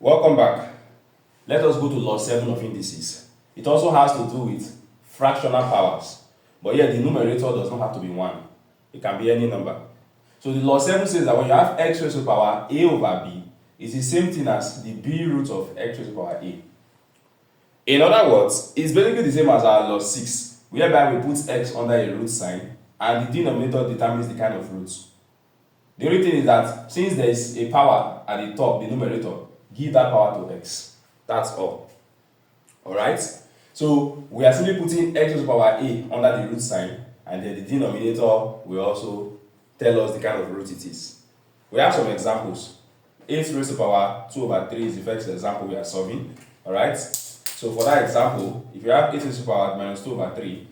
Welcome back. Let us go to law 7 of indices. It also has to do with fractional powers. But here the numerator does not have to be 1. It can be any number. So the law 7 says that when you have x raised to the power a over b, it's the same thing as the b root of x raised to the power a. In other words, it's basically the same as our law 6, whereby we put x under a root sign and the denominator determines the kind of root. The only thing is that since there is a power at the top, the numerator, give that power to x. That's all. Alright? So we are simply putting x to the power a under the root sign, and then the denominator will also tell us the kind of root it is. We have some examples. 8 raised to the power 2 over 3 is the first example we are solving. Alright? So for that example, if you have 8 raised to the power minus 2 over 3,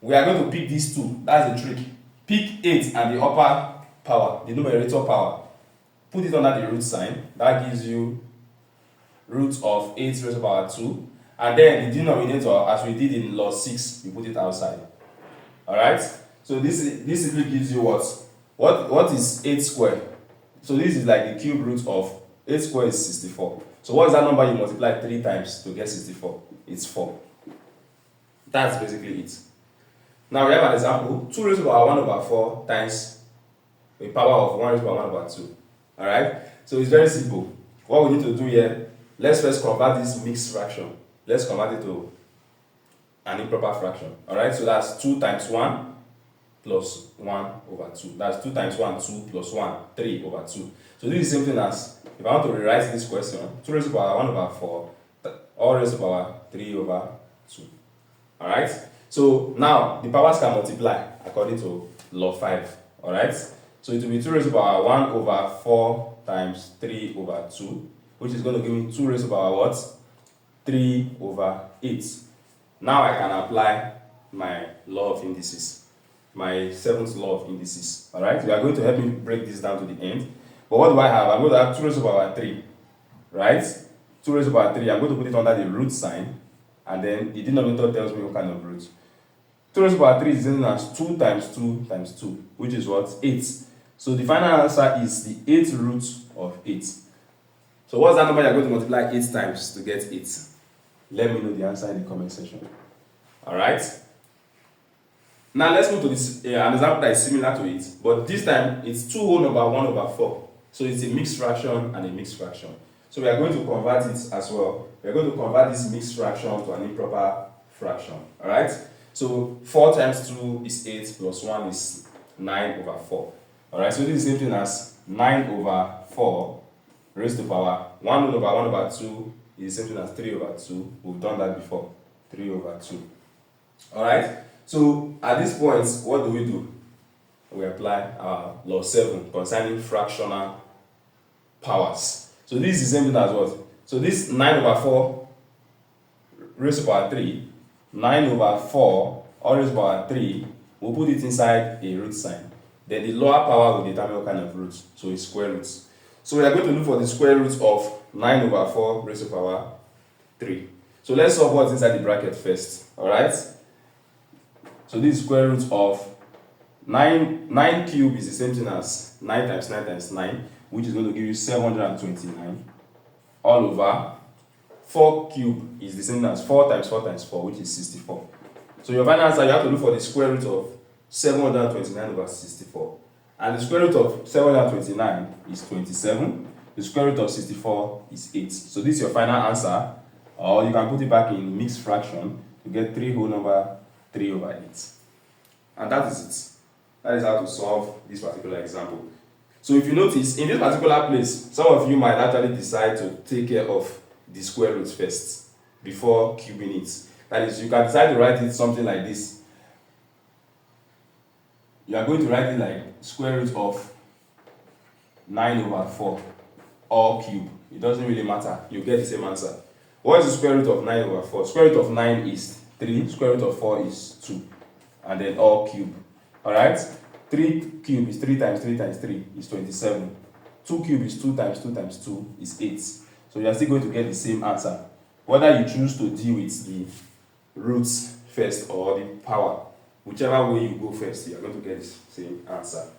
we are going to pick these two. That's the trick. Pick 8 and the upper power, the numerator power. Put it under the root sign. That gives you root of 8 raised to the power 2. And then the denominator, as we did in law 6, we put it outside. Alright? So this simply gives you what? What is 8 squared? So this is like the cube root of 8 squared is 64. So what is that number you multiply 3 times to get 64? It's 4. That's basically it. Now we have an example. 2 raised to the power 1 over 4 times a power of 1 raised to the power 1 over 2. Alright? So it's very simple. What we need to do here, let's first convert this mixed fraction. Let's convert it to an improper fraction. Alright? So that's 2 times 1 plus 1 over 2. That's 2 times 1, 2 plus 1, 3 over 2. So this is the same thing as, if I want to rewrite this question, 2 raised to the power 1 over 4, all raised to the power 3 over 2. Alright? So now the powers can multiply according to law 5. Alright? So it will be 2 raised to the power 1 over 4 times 3 over 2, which is going to give me 2 raised to the power what? 3 over 8. Now I can apply my law of indices, my 7th law of indices. Alright? You are going to help me break this down to the end. But what do I have? I'm going to have 2 raised to the power 3. Right? 2 raised to the power 3. I'm going to put it under the root sign. And then the denominator tells me what kind of root. 2 raised to the power 3 is written as 2 times 2 times 2, which is what? 8. So the final answer is the 8th root of 8. So what's that number you're going to multiply 8 times to get 8? Let me know the answer in the comment section. Alright? Now let's move to this an example that is similar to it, but this time it's 2 whole number 1 over 4. So it's a mixed fraction and a mixed fraction. So we are going to convert it as well. We are going to convert this mixed fraction to an improper fraction. Alright? So 4 times 2 is 8 plus 1 is 9 over 4. Alright, so this is the same thing as 9 over 4 raised to the power 1 over 1 over 2 is the same thing as 3 over 2. We've done that before. 3 over 2. Alright, so at this point, what do? We apply our law 7 concerning fractional powers. So this is the same thing as what? So this 9 over 4 raised to the power 3, 9 over 4 all raised to the power 3, we'll put it inside a root sign. Then the lower power will determine what kind of root. So it's square roots. So we are going to look for the square root of 9 over 4 raised to the power 3. So let's solve what's inside the bracket first. Alright? So this is square root of 9 cube is the same thing as 9 times 9 times 9, which is going to give you 729 all over 4 cube is the same thing as 4 times 4 times 4, which is 64. So your final answer, you have to look for the square root of 729 over 64. And the square root of 729 is 27. The square root of 64 is 8. So this is your final answer. Or you can put it back in mixed fraction to get 3 whole number 3 over 8. And that is it. That is how to solve this particular example. So if you notice, in this particular place, some of you might actually decide to take care of the square root first before cubing it. That is, you can decide to write it something like this. You are going to write it like square root of 9 over 4 all cube. It doesn't really matter. You get the same answer. What is the square root of 9 over 4? Square root of 9 is 3. Square root of 4 is 2. And then all cube. Alright? 3 cube is 3 times 3 times 3 is 27. 2 cube is 2 times 2 times 2 is 8. So you are still going to get the same answer. Whether you choose to deal with the roots first or the power. Whichever way you go first, you are going to get the same answer.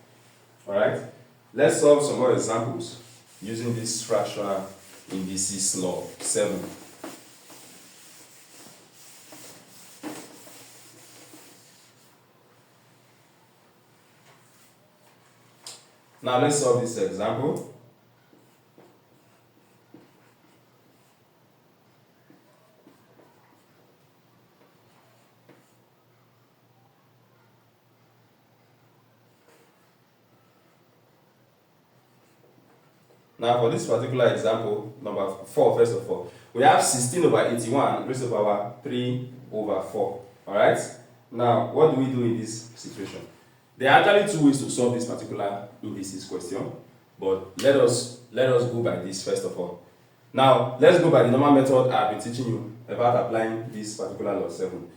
Alright? Let's solve some more examples using this fractional indices law 7. Now let's solve this example. Now for this particular example, number 4, first of all, we have 16 over 81 raised to the power 3 over 4. Alright? Now, what do we do in this situation? There are actually 2 ways to solve this particular indices question, but let us go by this first of all. Now, let's go by the normal method I've been teaching you about applying this particular law 7.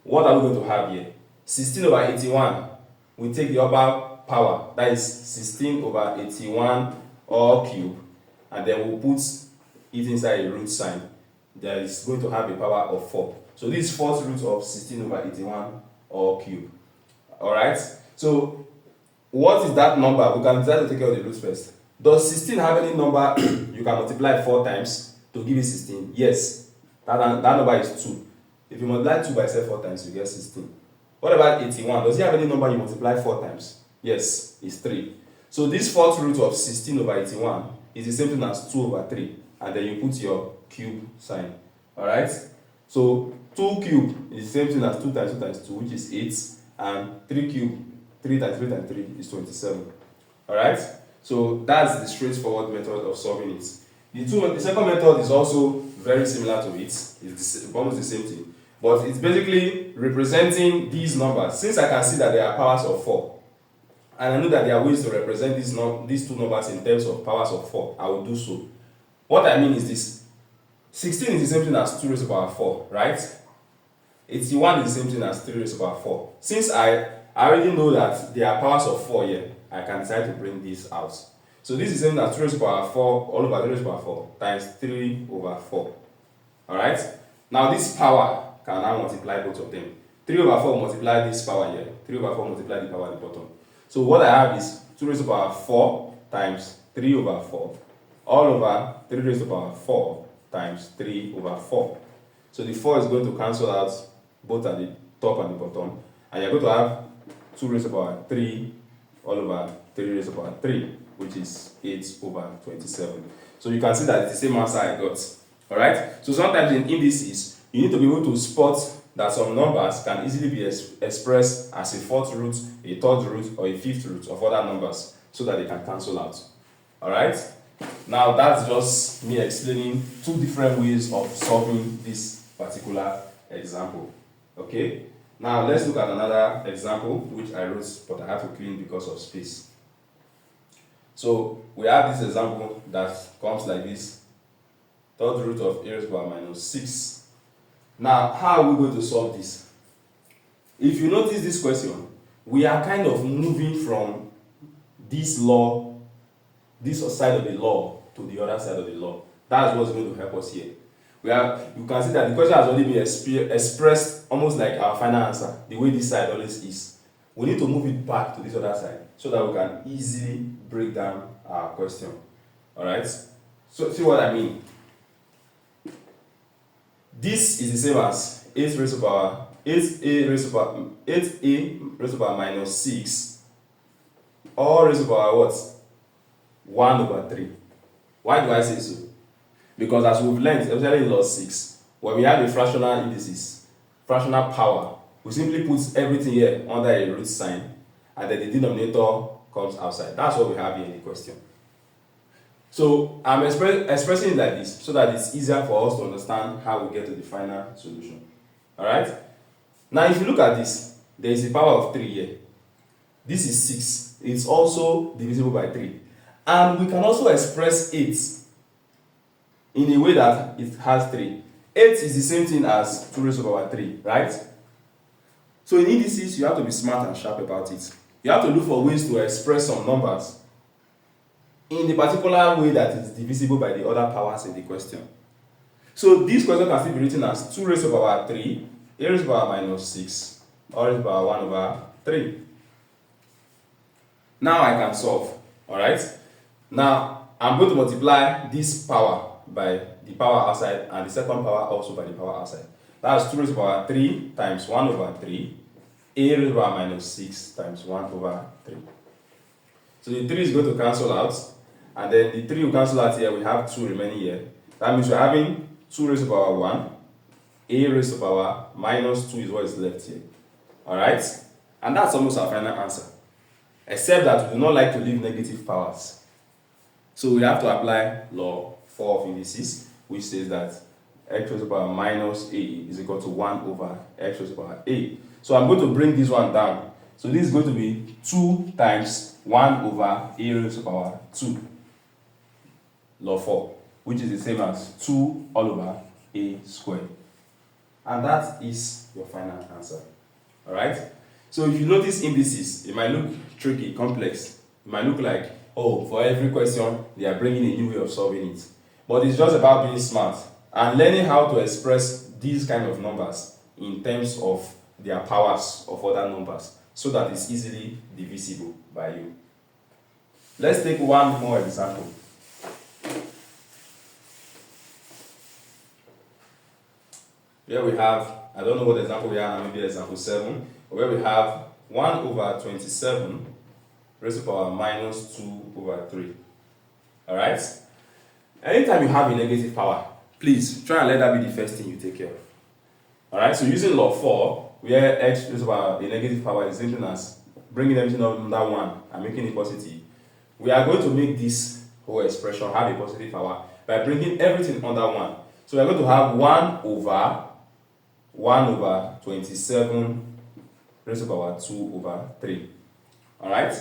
What are we going to have here? 16 over 81, we take the upper power, that is 16 over 81 all cube, and then we'll put it inside a root sign that is going to have a power of 4. So this is 4th root of 16 over 81 all cube. Alright? So what is that number? We can decide to take care of the roots first. Does 16 have any number you can multiply 4 times to give you 16? Yes. That number is 2. If you multiply 2 by itself 4 times, you get 16. What about 81? Does it have any number you multiply 4 times? Yes, it's 3. So this 4th root of 16 over 81 is the same thing as 2 over 3. And then you put your cube sign. Alright? So 2 cube is the same thing as 2 times 2 times 2, which is 8. And 3 cube, 3 times 3 times 3 is 27. Alright? So that's the straightforward method of solving it. The second method is also very similar to it. It's almost the same thing. But it's basically representing these numbers. Since I can see that there are powers of 4, and I know that there are ways to represent these 2 numbers in terms of powers of 4, I will do so. What I mean is this. 16 is the same thing as 2 raised to the power 4, right? 81 is the same thing as 3 raised to the power 4. Since I already know that there are powers of 4 here, I can decide to bring this out. So this is the same as 2 raised to the power 4 all over 3 raised to the power 4 times 3 over 4. Alright? Now this power can now multiply both of them. 3 over 4 multiply this power here. 3 over 4 multiply the power at the bottom. So what I have is 2 raised to the power 4 times 3 over 4 all over 3 raised to the power 4 times 3 over 4. So the 4 is going to cancel out both at the top and the bottom. And you're going to have 2 raised to the power 3 all over 3 raised to the power 3, which is 8 over 27. So you can see that it's the same answer I got. Alright? So sometimes in indices, you need to be able to spot that some numbers can easily be expressed as a 4th root, a 3rd root, or a 5th root of other numbers so that they can cancel out. Alright? Now that's just me explaining 2 different ways of solving this particular example. Okay? Now let's look at another example which I wrote but I have to clean because of space. So we have this example that comes like this. 3rd root of a raised to the power minus 6. Now, how are we going to solve this? If you notice this question, we are kind of moving from this law, this side of the law, to the other side of the law. That's what's going to help us here. You can see that the question has already been expressed almost like our final answer, the way this side always is. We need to move it back to this other side so that we can easily break down our question. Alright? So, see what I mean? This is the same as 8a raised to the power minus 6 all raised to the power what? 1 over 3. Why do I say so? Because as we've learned, especially in law 6, when we have a fractional indices, fractional power, we simply put everything here under a root sign and then the denominator comes outside. That's what we have here in the question. So I'm expressing it like this so that it's easier for us to understand how we get to the final solution. Alright? Now if you look at this, there is a power of 3 here. This is 6. It's also divisible by 3. And we can also express 8 in a way that it has 3. 8 is the same thing as 2 raised to the power 3, right? So in indices, you have to be smart and sharp about it. You have to look for ways to express some numbers in the particular way that is divisible by the other powers in the question. So this question can still be written as 2 raised to the power 3, a raised to the power minus 6, or raised to the power 1 over 3. Now I can solve. Alright? Now I'm going to multiply this power by the power outside and the second power also by the power outside. That's 2 raised to the power 3 times 1 over 3, a raised to the power minus 6 times 1 over 3. So the 3 is going to cancel out, and then the 3 will cancel out here. We have 2 remaining here. That means we're having 2 raised to the power 1, a raised to the power minus 2 is what is left here. Alright? And that's almost our final answer. Except that we do not like to leave negative powers. So we have to apply law 4 of indices, which says that x raised to the power minus a is equal to 1 over x raised to the power a. So I'm going to bring this one down. So this is going to be 2 times 1 over a raised to the power 2, law 4, which is the same as 2 all over a squared. And that is your final answer. Alright? So if you notice indices, it might look tricky, complex. It might look like, oh, for every question, they are bringing a new way of solving it. But it's just about being smart and learning how to express these kind of numbers in terms of their powers of other numbers so that it's easily divisible by you. Let's take one more example. Here we have, I don't know what example we are, maybe example 7, where we have 1 over 27 raised to the power minus 2 over 3. Alright? Anytime you have a negative power, please try and let that be the first thing you take care of. Alright, so using law 4, where x raised to the power, a negative power is the same thing as bringing everything under 1 and making it positive, we are going to make this whole expression have a positive power by bringing everything under 1. So we are going to have 1 over 27 raised to the power 2 over 3. Alright?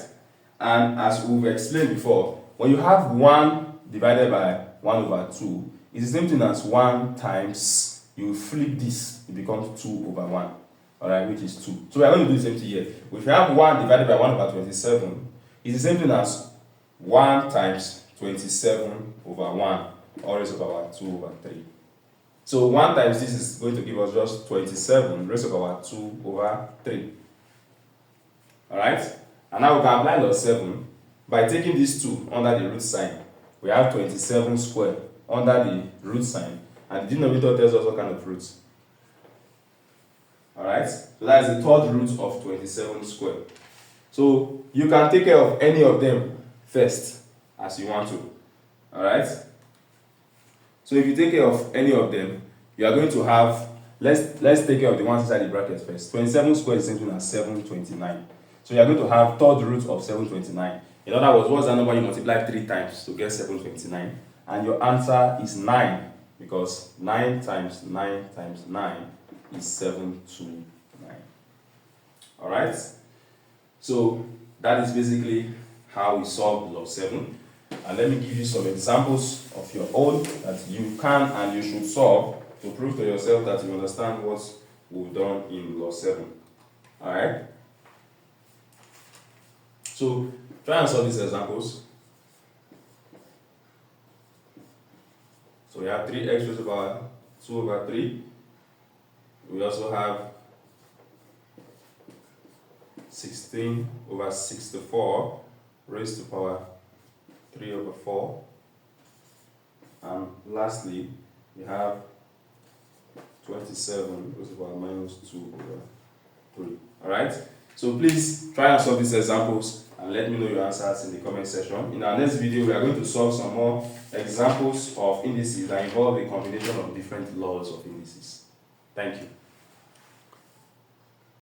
And as we've explained before, when you have 1 divided by 1 over 2, it's the same thing as 1 times, you flip this, it becomes 2 over 1. Alright, which is 2. So we are going to do the same thing here. If you have 1 divided by 1 over 27, it's the same thing as 1 times 27 over 1, or raised to the power 2 over 3. So 1 times this is going to give us just 27 raised to the power 2 over 3. Alright? And now we can apply law 7 by taking these 2 under the root sign. We have 27 squared under the root sign, and the denominator tells us what kind of root. Alright? So that is the third root of 27 squared. So you can take care of any of them first as you want to. Alright? So if you take care of any of them, you are going to have, let's take care of the ones inside the bracket first. 27 squared is the same thing as 729. So you are going to have third root of 729. In other words, what's the number you multiply 3 times to get 729? And your answer is 9, because 9 times 9 times 9 is 729. Alright? So that is basically how we solve law 7. And let me give you some examples of your own that you can and you should solve to prove to yourself that you understand what we've done in law 7. Alright? So try and solve these examples. So we have 3x raised to the power 2 over 3. We also have 16 over 64 raised to the power 3 over 4. And lastly, we have 27 raised to the power minus 2 over 3. Alright? So please try and solve these examples and let me know your answers in the comment section. In our next video, we are going to solve some more examples of indices that involve a combination of different laws of indices. Thank you.